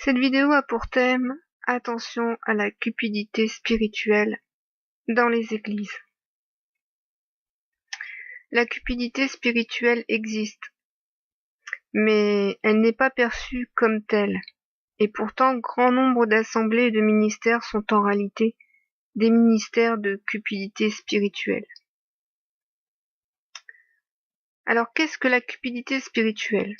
Cette vidéo a pour thème « Attention à la cupidité spirituelle dans les églises ». La cupidité spirituelle existe, mais elle n'est pas perçue comme telle, et pourtant grand nombre d'assemblées et de ministères sont en réalité des ministères de cupidité spirituelle. Alors qu'est-ce que la cupidité spirituelle ?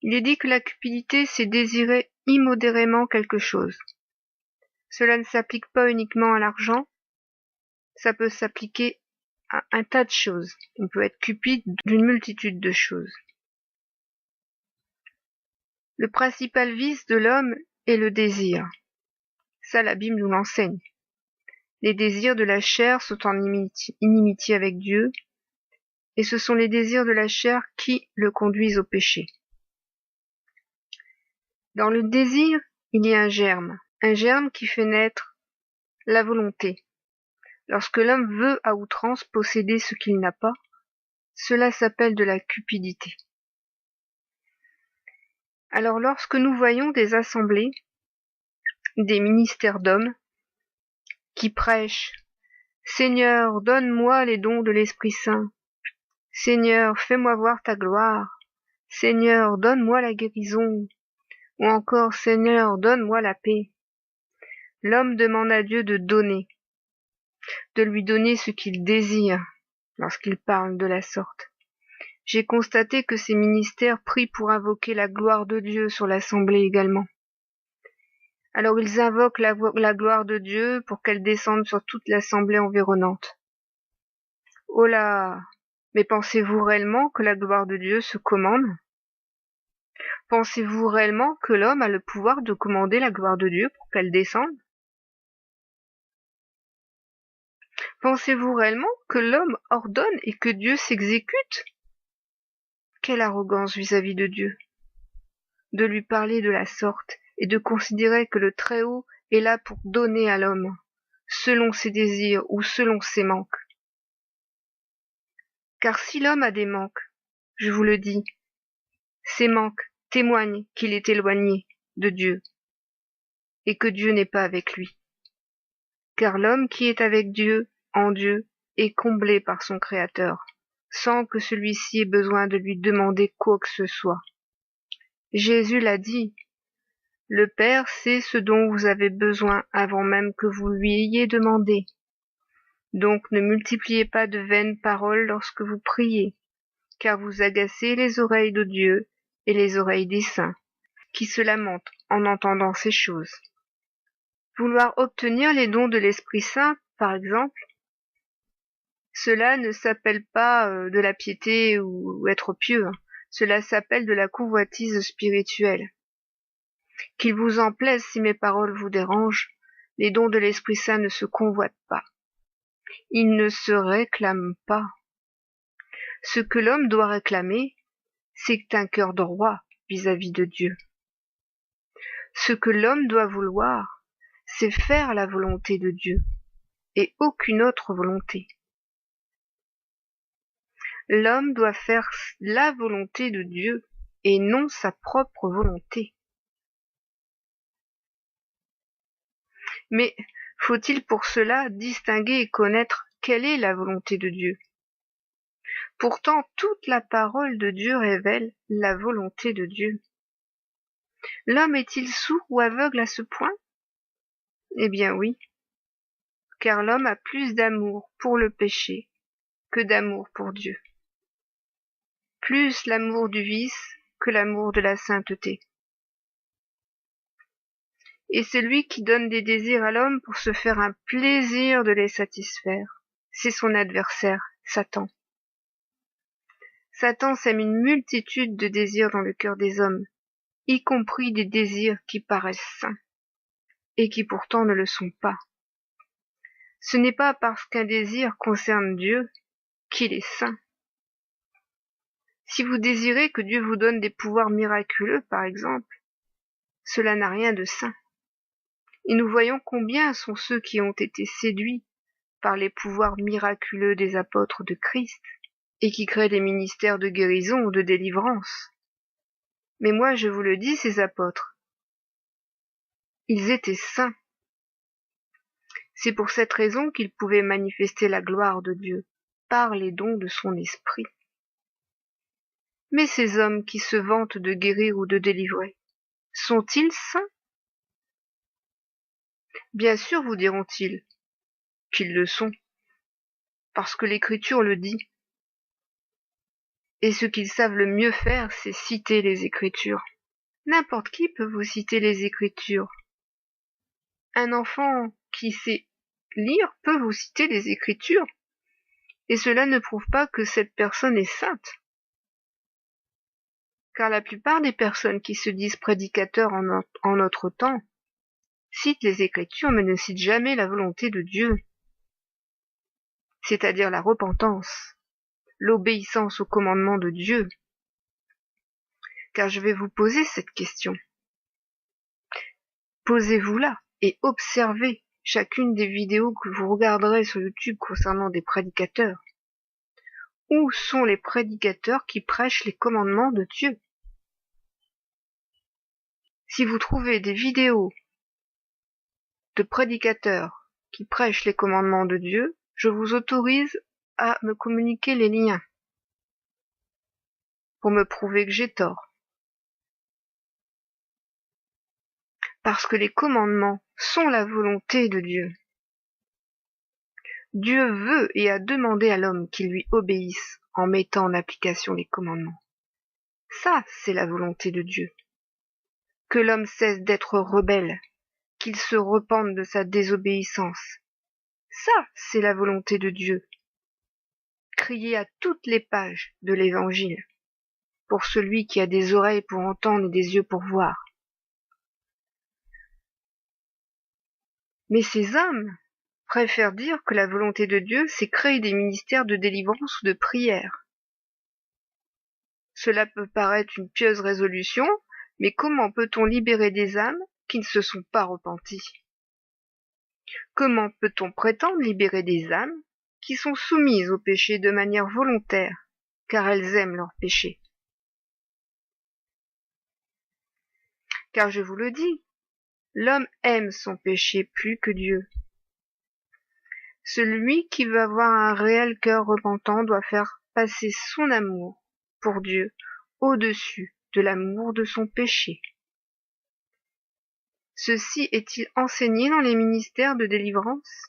Il est dit que la cupidité, c'est désirer immodérément quelque chose. Cela ne s'applique pas uniquement à l'argent, ça peut s'appliquer à un tas de choses. On peut être cupide d'une multitude de choses. Le principal vice de l'homme est le désir. Ça, la Bible nous l'enseigne. Les désirs de la chair sont en inimitié avec Dieu, et ce sont les désirs de la chair qui le conduisent au péché. Dans le désir, il y a un germe qui fait naître la volonté. Lorsque l'homme veut à outrance posséder ce qu'il n'a pas, cela s'appelle de la cupidité. Alors lorsque nous voyons des assemblées, des ministères d'hommes, qui prêchent « Seigneur, donne-moi les dons de l'Esprit Saint. Seigneur, fais-moi voir ta gloire. Seigneur, donne-moi la guérison. » Ou encore « Seigneur, donne-moi la paix. » L'homme demande à Dieu de lui donner ce qu'il désire lorsqu'il parle de la sorte. J'ai constaté que ces ministères prient pour invoquer la gloire de Dieu sur l'assemblée également. Alors ils invoquent la gloire de Dieu pour qu'elle descende sur toute l'assemblée environnante. Oh là! Mais pensez-vous réellement que la gloire de Dieu se commande? Pensez-vous réellement que l'homme a le pouvoir de commander la gloire de Dieu pour qu'elle descende? Pensez-vous réellement que l'homme ordonne et que Dieu s'exécute? Quelle arrogance vis-à-vis de Dieu, de lui parler de la sorte et de considérer que le Très-Haut est là pour donner à l'homme, selon ses désirs ou selon ses manques. Car si l'homme a des manques, je vous le dis, ces manques témoignent qu'il est éloigné de Dieu et que Dieu n'est pas avec lui. Car l'homme qui est avec Dieu, en Dieu, est comblé par son Créateur, sans que celui-ci ait besoin de lui demander quoi que ce soit. Jésus l'a dit, « Le Père sait ce dont vous avez besoin avant même que vous lui ayez demandé. Donc ne multipliez pas de vaines paroles lorsque vous priez, car vous agacez les oreilles de Dieu et les oreilles des saints, qui se lamentent en entendant ces choses. » Vouloir obtenir les dons de l'Esprit Saint, par exemple, cela ne s'appelle pas de la piété ou être pieux, cela s'appelle de la convoitise spirituelle. Qu'il vous en plaise si mes paroles vous dérangent, les dons de l'Esprit Saint ne se convoitent pas. Ils ne se réclament pas. Ce que l'homme doit réclamer, c'est un cœur droit vis-à-vis de Dieu. Ce que l'homme doit vouloir, c'est faire la volonté de Dieu, et aucune autre volonté. L'homme doit faire la volonté de Dieu, et non sa propre volonté. Mais faut-il pour cela distinguer et connaître quelle est la volonté de Dieu? Pourtant, toute la parole de Dieu révèle la volonté de Dieu. L'homme est-il sourd ou aveugle à ce point? Eh bien oui, car l'homme a plus d'amour pour le péché que d'amour pour Dieu. Plus l'amour du vice que l'amour de la sainteté. Et celui qui donne des désirs à l'homme pour se faire un plaisir de les satisfaire, c'est son adversaire, Satan. Satan sème une multitude de désirs dans le cœur des hommes, y compris des désirs qui paraissent saints, et qui pourtant ne le sont pas. Ce n'est pas parce qu'un désir concerne Dieu qu'il est saint. Si vous désirez que Dieu vous donne des pouvoirs miraculeux, par exemple, cela n'a rien de saint. Et nous voyons combien sont ceux qui ont été séduits par les pouvoirs miraculeux des apôtres de Christ, et qui créent des ministères de guérison ou de délivrance. Mais moi, je vous le dis, ces apôtres, ils étaient saints. C'est pour cette raison qu'ils pouvaient manifester la gloire de Dieu par les dons de son esprit. Mais ces hommes qui se vantent de guérir ou de délivrer, sont-ils saints? Bien sûr, vous diront-ils, qu'ils le sont, parce que l'Écriture le dit. Et ce qu'ils savent le mieux faire, c'est citer les Écritures. N'importe qui peut vous citer les Écritures. Un enfant qui sait lire peut vous citer les Écritures, et cela ne prouve pas que cette personne est sainte. Car la plupart des personnes qui se disent prédicateurs en notre temps citent les Écritures mais ne citent jamais la volonté de Dieu, c'est-à-dire la repentance, l'obéissance aux commandements de Dieu. Car je vais vous poser cette question. Posez-vous-la et observez chacune des vidéos que vous regarderez sur YouTube concernant des prédicateurs. Où sont les prédicateurs qui prêchent les commandements de Dieu? Si vous trouvez des vidéos de prédicateurs qui prêchent les commandements de Dieu, je vous autorise à me communiquer les liens pour me prouver que j'ai tort. Parce que les commandements sont la volonté de Dieu. Dieu veut et a demandé à l'homme qu'il lui obéisse en mettant en application les commandements. Ça, c'est la volonté de Dieu. Que l'homme cesse d'être rebelle, qu'il se repente de sa désobéissance. Ça, c'est la volonté de Dieu. Criez à toutes les pages de l'Évangile, pour celui qui a des oreilles pour entendre et des yeux pour voir. Mais ces hommes préfèrent dire que la volonté de Dieu, c'est créer des ministères de délivrance ou de prière. Cela peut paraître une pieuse résolution, mais comment peut-on libérer des âmes qui ne se sont pas repenties? Comment peut-on prétendre libérer des âmes qui sont soumises au péché de manière volontaire, car elles aiment leur péché? Car je vous le dis, l'homme aime son péché plus que Dieu. Celui qui veut avoir un réel cœur repentant doit faire passer son amour pour Dieu au-dessus de l'amour de son péché. Ceci est-il enseigné dans les ministères de délivrance?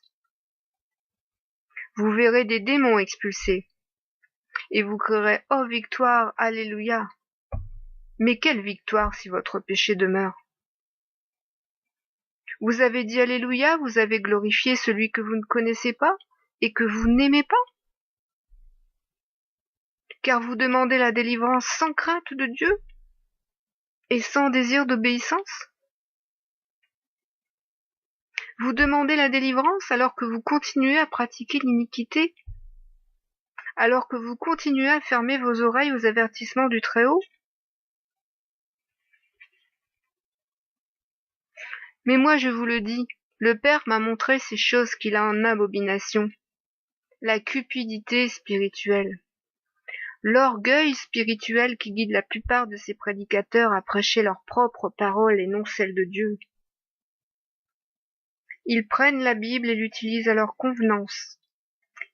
Vous verrez des démons expulsés, et vous crierez « Oh victoire, alléluia !» Mais quelle victoire si votre péché demeure? Vous avez dit alléluia, vous avez glorifié celui que vous ne connaissez pas et que vous n'aimez pas? Car vous demandez la délivrance sans crainte de Dieu et sans désir d'obéissance? Vous demandez la délivrance alors que vous continuez à pratiquer l'iniquité, alors que vous continuez à fermer vos oreilles aux avertissements du Très-Haut? Mais moi je vous le dis, le Père m'a montré ces choses qu'il a en abomination, la cupidité spirituelle, l'orgueil spirituel qui guide la plupart de ces prédicateurs à prêcher leurs propres paroles et non celles de Dieu. Ils prennent la Bible et l'utilisent à leur convenance.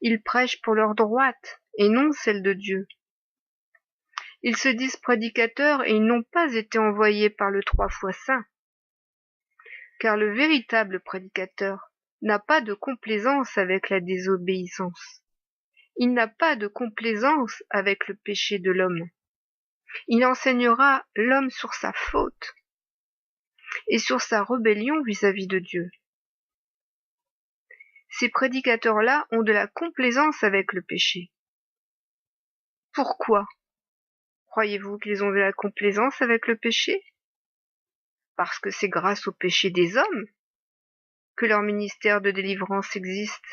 Ils prêchent pour leur droite et non celle de Dieu. Ils se disent prédicateurs et ils n'ont pas été envoyés par le 3 fois saint. Car le véritable prédicateur n'a pas de complaisance avec la désobéissance. Il n'a pas de complaisance avec le péché de l'homme. Il enseignera l'homme sur sa faute et sur sa rébellion vis-à-vis de Dieu. Ces prédicateurs-là ont de la complaisance avec le péché. Pourquoi croyez-vous qu'ils ont de la complaisance avec le péché? parce que c'est grâce au péché des hommes que leur ministère de délivrance existe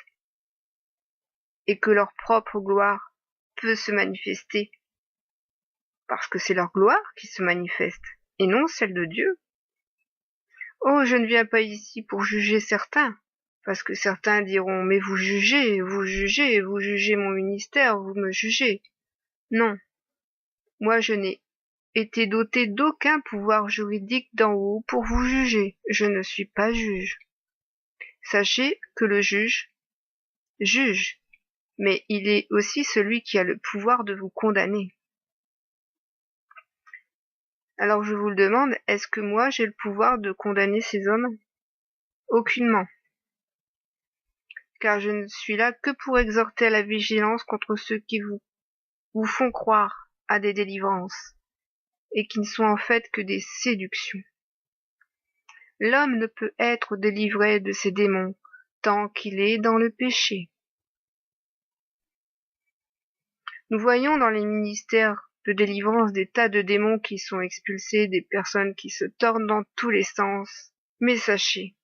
et que leur propre gloire peut se manifester, parce que c'est leur gloire qui se manifeste, et non celle de Dieu. Oh, je ne viens pas ici pour juger certains, parce que certains diront, mais vous jugez, vous jugez, vous jugez mon ministère, vous me jugez. Non, moi je n'ai été doté d'aucun pouvoir juridique d'en haut pour vous juger, je ne suis pas juge. Sachez que le juge juge, mais il est aussi celui qui a le pouvoir de vous condamner. Alors je vous le demande, est-ce que moi j'ai le pouvoir de condamner ces hommes? Aucunement. Car je ne suis là que pour exhorter à la vigilance contre ceux qui vous font croire à des délivrances, et qui ne sont en fait que des séductions. L'homme ne peut être délivré de ses démons tant qu'il est dans le péché. Nous voyons dans les ministères de délivrance des tas de démons qui sont expulsés, des personnes qui se tordent dans tous les sens. Mais sachez,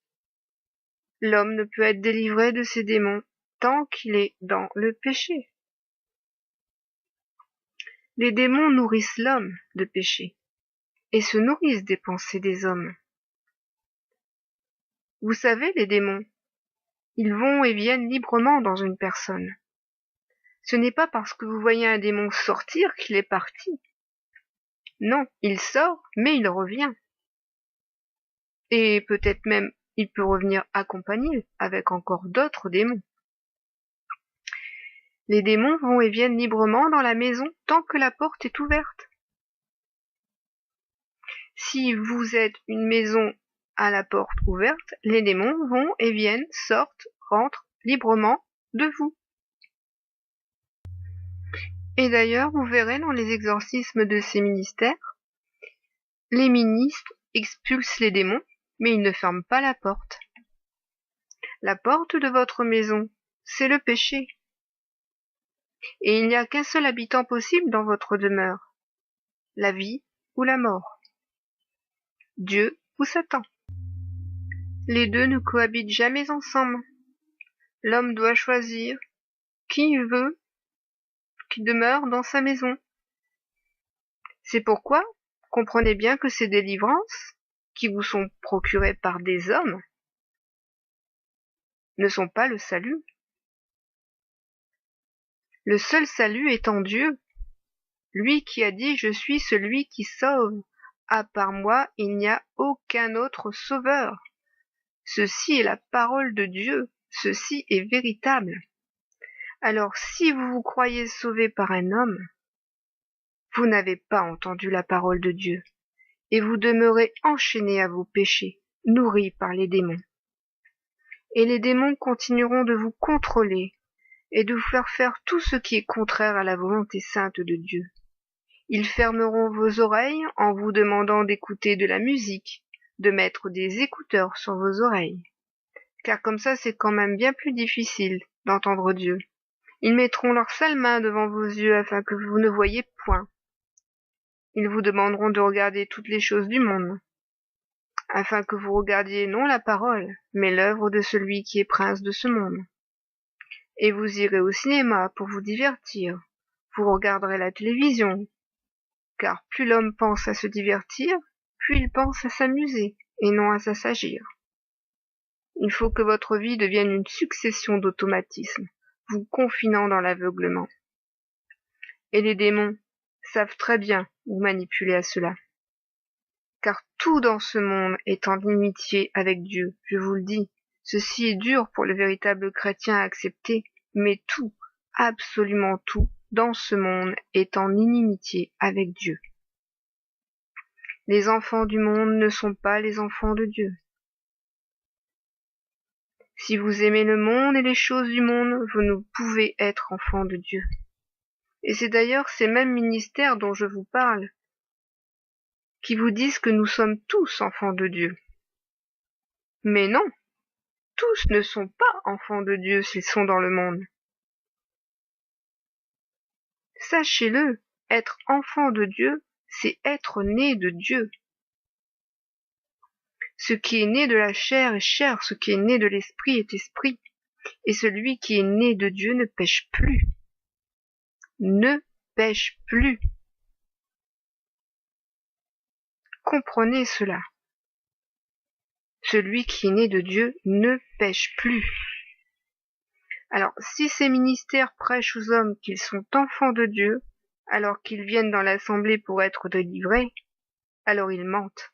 l'homme ne peut être délivré de ses démons tant qu'il est dans le péché. Les démons nourrissent l'homme de péché et se nourrissent des pensées des hommes. Vous savez, les démons, ils vont et viennent librement dans une personne. Ce n'est pas parce que vous voyez un démon sortir qu'il est parti. Non, il sort, mais il revient. Et peut-être même il peut revenir accompagné avec encore d'autres démons. Les démons vont et viennent librement dans la maison tant que la porte est ouverte. Si vous êtes une maison à la porte ouverte, les démons vont et viennent, sortent, rentrent librement de vous. Et d'ailleurs, vous verrez dans les exorcismes de ces ministères, les ministres expulsent les démons, mais ils ne ferment pas la porte. La porte de votre maison, c'est le péché. Et il n'y a qu'un seul habitant possible dans votre demeure, la vie ou la mort, Dieu ou Satan. Les deux ne cohabitent jamais ensemble. L'homme doit choisir qui il veut qui demeure dans sa maison. C'est pourquoi, comprenez bien que ces délivrances, qui vous sont procurées par des hommes, ne sont pas le salut. Le seul salut est en Dieu, lui qui a dit « Je suis celui qui sauve ». À part moi, il n'y a aucun autre sauveur. Ceci est la parole de Dieu, ceci est véritable. Alors si vous vous croyez sauvé par un homme, vous n'avez pas entendu la parole de Dieu, et vous demeurez enchaînés à vos péchés, nourris par les démons. Et les démons continueront de vous contrôler et de vous faire tout ce qui est contraire à la volonté sainte de Dieu. Ils fermeront vos oreilles en vous demandant d'écouter de la musique, de mettre des écouteurs sur vos oreilles. Car comme ça, c'est quand même bien plus difficile d'entendre Dieu. Ils mettront leurs sales mains devant vos yeux afin que vous ne voyiez point. Ils vous demanderont de regarder toutes les choses du monde, afin que vous regardiez non la parole, mais l'œuvre de celui qui est prince de ce monde. Et vous irez au cinéma pour vous divertir, vous regarderez la télévision, car plus l'homme pense à se divertir, plus il pense à s'amuser, et non à s'assagir. Il faut que votre vie devienne une succession d'automatismes, vous confinant dans l'aveuglement. Et les démons savent très bien vous manipuler à cela. Car tout dans ce monde est en inimitié avec Dieu, je vous le dis. Ceci est dur pour le véritable chrétien à accepter, mais tout, absolument tout, dans ce monde est en inimitié avec Dieu. Les enfants du monde ne sont pas les enfants de Dieu. Si vous aimez le monde et les choses du monde, vous ne pouvez être enfants de Dieu. Et c'est d'ailleurs ces mêmes ministères dont je vous parle, qui vous disent que nous sommes tous enfants de Dieu. Mais non, tous ne sont pas enfants de Dieu s'ils sont dans le monde. Sachez-le, être enfant de Dieu, c'est être né de Dieu. Ce qui est né de la chair est chair, ce qui est né de l'esprit est esprit. Et celui qui est né de Dieu ne pêche plus. Ne pêche plus. Comprenez cela. Celui qui est né de Dieu ne pêche plus. Alors, si ces ministères prêchent aux hommes qu'ils sont enfants de Dieu, alors qu'ils viennent dans l'assemblée pour être délivrés, alors ils mentent.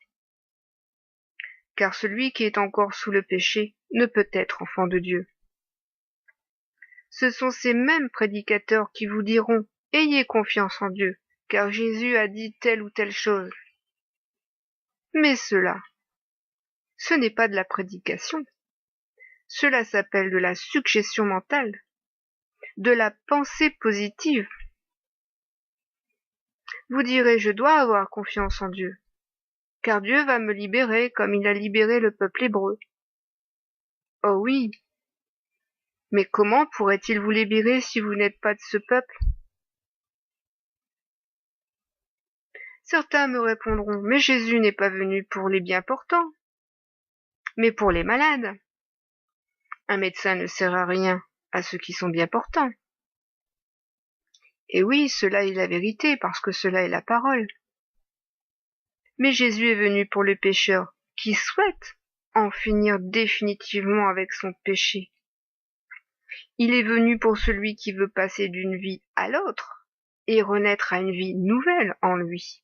Car celui qui est encore sous le péché ne peut être enfant de Dieu. Ce sont ces mêmes prédicateurs qui vous diront « Ayez confiance en Dieu, car Jésus a dit telle ou telle chose. » Mais cela, ce n'est pas de la prédication. Cela s'appelle de la suggestion mentale, de la pensée positive. Vous direz « Je dois avoir confiance en Dieu, car Dieu va me libérer comme il a libéré le peuple hébreu. » Oh oui, mais comment pourrait-il vous libérer si vous n'êtes pas de ce peuple? Certains me répondront, mais Jésus n'est pas venu pour les bien portants, mais pour les malades. Un médecin ne sert à rien à ceux qui sont bien portants. Et oui, cela est la vérité, parce que cela est la parole. Mais Jésus est venu pour le pécheur qui souhaite en finir définitivement avec son péché. Il est venu pour celui qui veut passer d'une vie à l'autre et renaître à une vie nouvelle en lui.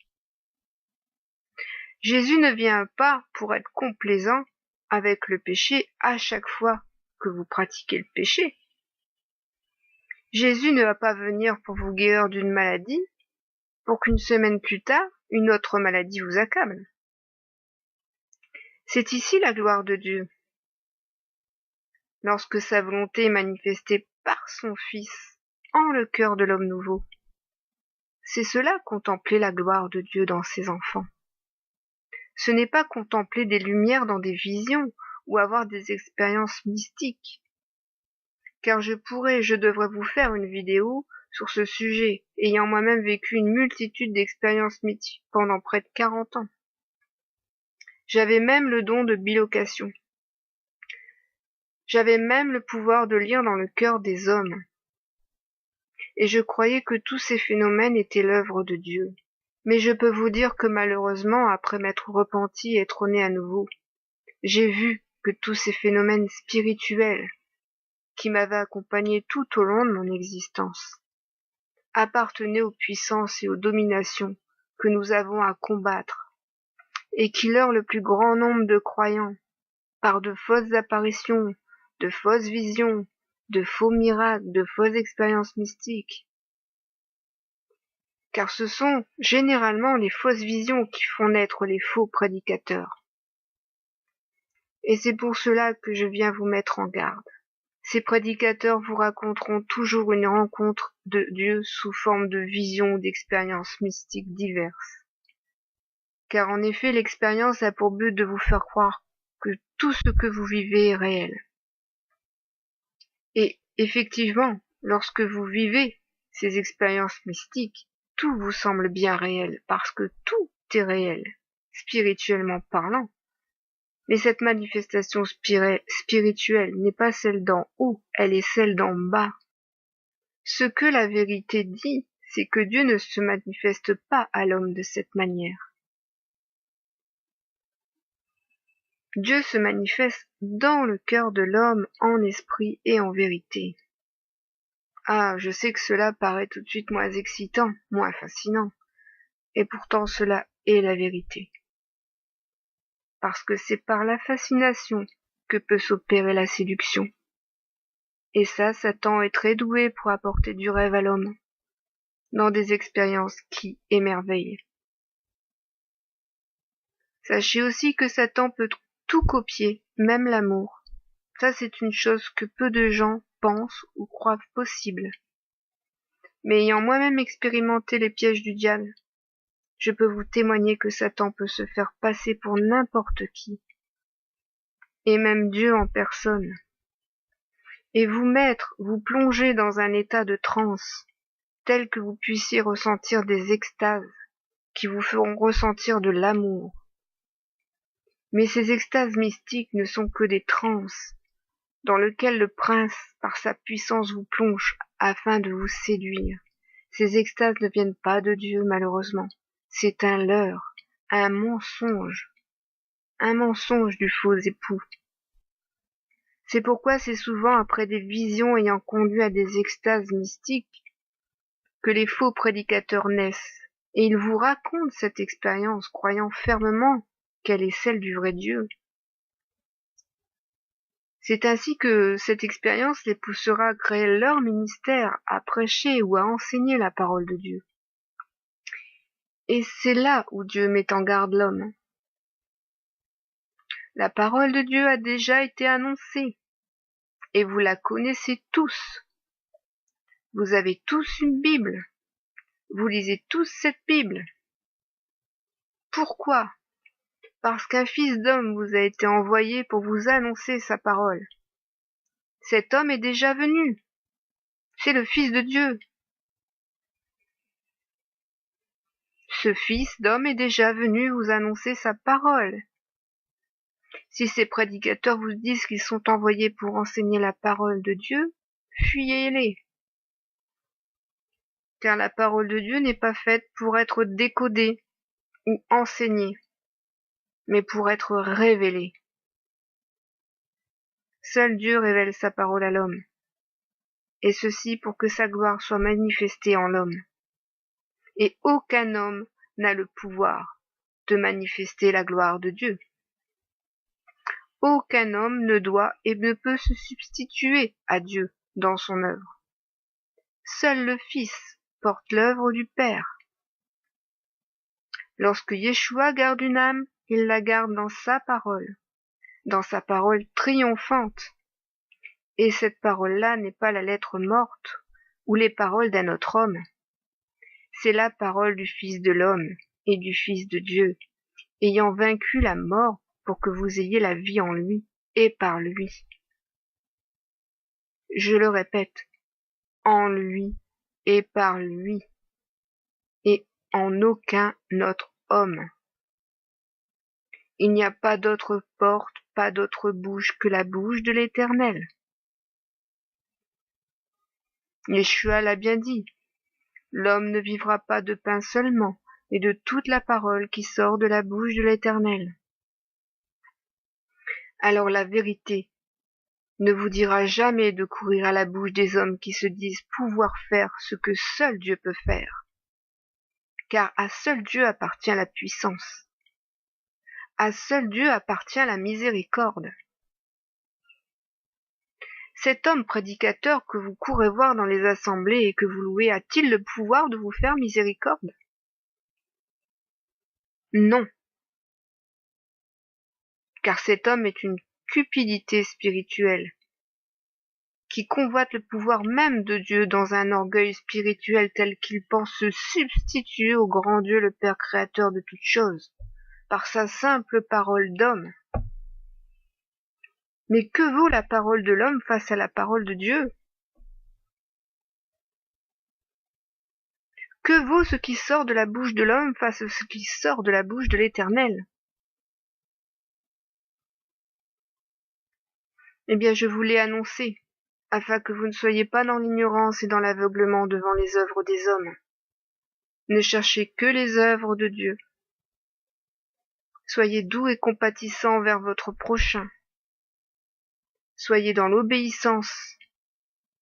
Jésus ne vient pas pour être complaisant avec le péché à chaque fois que vous pratiquez le péché. Jésus ne va pas venir pour vous guérir d'une maladie, pour qu'une semaine plus tard, une autre maladie vous accable. C'est ici la gloire de Dieu. Lorsque sa volonté est manifestée par son Fils en le cœur de l'homme nouveau. C'est cela contempler la gloire de Dieu dans ses enfants. Ce n'est pas contempler des lumières dans des visions ou avoir des expériences mystiques. Car je devrais vous faire une vidéo sur ce sujet, ayant moi-même vécu une multitude d'expériences mythiques pendant près de 40 ans. J'avais même le don de bilocation. J'avais même le pouvoir de lire dans le cœur des hommes. Et je croyais que tous ces phénomènes étaient l'œuvre de Dieu. Mais je peux vous dire que malheureusement, après m'être repenti et être né à nouveau, j'ai vu que tous ces phénomènes spirituels qui m'avaient accompagné tout au long de mon existence appartenaient aux puissances et aux dominations que nous avons à combattre, et qui leurrent le plus grand nombre de croyants par de fausses apparitions, de fausses visions, de faux miracles, de fausses expériences mystiques. Car ce sont généralement les fausses visions qui font naître les faux prédicateurs. Et c'est pour cela que je viens vous mettre en garde. Ces prédicateurs vous raconteront toujours une rencontre de Dieu sous forme de visions ou d'expériences mystiques diverses. Car en effet, l'expérience a pour but de vous faire croire que tout ce que vous vivez est réel. Et effectivement, lorsque vous vivez ces expériences mystiques, tout vous semble bien réel, parce que tout est réel, spirituellement parlant. Mais cette manifestation spirituelle n'est pas celle d'en haut, elle est celle d'en bas. Ce que la vérité dit, c'est que Dieu ne se manifeste pas à l'homme de cette manière. Dieu se manifeste dans le cœur de l'homme en esprit et en vérité. Ah, je sais que cela paraît tout de suite moins excitant, moins fascinant, et pourtant cela est la vérité. Parce que c'est par la fascination que peut s'opérer la séduction. Et ça, Satan est très doué pour apporter du rêve à l'homme, dans des expériences qui émerveillent. Sachez aussi que Satan peut tout copier, même l'amour. Ça, c'est une chose que peu de gens pensent ou croient possible. Mais ayant moi-même expérimenté les pièges du diable, je peux vous témoigner que Satan peut se faire passer pour n'importe qui, et même Dieu en personne, et vous plonger dans un état de transe, tel que vous puissiez ressentir des extases qui vous feront ressentir de l'amour. Mais ces extases mystiques ne sont que des transes, dans lesquelles le prince, par sa puissance, vous plonge afin de vous séduire. Ces extases ne viennent pas de Dieu, malheureusement. C'est un leurre, un mensonge du faux époux. C'est pourquoi c'est souvent après des visions ayant conduit à des extases mystiques que les faux prédicateurs naissent, et ils vous racontent cette expérience, croyant fermement qu'elle est celle du vrai Dieu. C'est ainsi que cette expérience les poussera à créer leur ministère, à prêcher ou à enseigner la parole de Dieu. Et c'est là où Dieu met en garde l'homme. La parole de Dieu a déjà été annoncée, et vous la connaissez tous. Vous avez tous une Bible. Vous lisez tous cette Bible. Pourquoi? Parce qu'un fils d'homme vous a été envoyé pour vous annoncer sa parole. Cet homme est déjà venu. C'est le Fils de Dieu. Ce fils d'homme est déjà venu vous annoncer sa parole. Si ces prédicateurs vous disent qu'ils sont envoyés pour enseigner la parole de Dieu, fuyez-les. Car la parole de Dieu n'est pas faite pour être décodée ou enseignée, mais pour être révélée. Seul Dieu révèle sa parole à l'homme, et ceci pour que sa gloire soit manifestée en l'homme. Et aucun homme n'a le pouvoir de manifester la gloire de Dieu. Aucun homme ne doit et ne peut se substituer à Dieu dans son œuvre. Seul le Fils porte l'œuvre du Père. Lorsque Yeshua garde une âme, il la garde dans sa parole triomphante. Et cette parole-là n'est pas la lettre morte ou les paroles d'un autre homme. C'est la parole du Fils de l'homme et du Fils de Dieu, ayant vaincu la mort pour que vous ayez la vie en lui et par lui. Je le répète, en lui et par lui, et en aucun autre homme. Il n'y a pas d'autre porte, pas d'autre bouche que la bouche de l'Éternel. Yeshua l'a bien dit, l'homme ne vivra pas de pain seulement, mais de toute la parole qui sort de la bouche de l'Éternel. Alors la vérité ne vous dira jamais de courir à la bouche des hommes qui se disent pouvoir faire ce que seul Dieu peut faire. Car à seul Dieu appartient la puissance. À seul Dieu appartient la miséricorde. Cet homme prédicateur que vous courez voir dans les assemblées et que vous louez a-t-il le pouvoir de vous faire miséricorde? Non. Car cet homme est une cupidité spirituelle, qui convoite le pouvoir même de Dieu dans un orgueil spirituel tel qu'il pense se substituer au grand Dieu le Père créateur de toutes choses, par sa simple parole d'homme. Mais que vaut la parole de l'homme face à la parole de Dieu? Que vaut ce qui sort de la bouche de l'homme face à ce qui sort de la bouche de l'Éternel? Eh bien, je vous l'ai annoncé, afin que vous ne soyez pas dans l'ignorance et dans l'aveuglement devant les œuvres des hommes. Ne cherchez que les œuvres de Dieu. Soyez doux et compatissants envers votre prochain. Soyez dans l'obéissance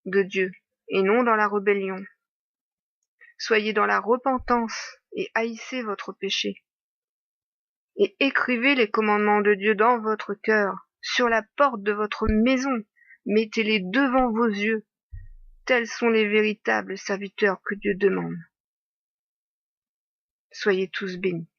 de Dieu et non dans la rébellion. Soyez dans la repentance et haïssez votre péché. Et écrivez les commandements de Dieu dans votre cœur, sur la porte de votre maison. Mettez-les devant vos yeux. Tels sont les véritables serviteurs que Dieu demande. Soyez tous bénis.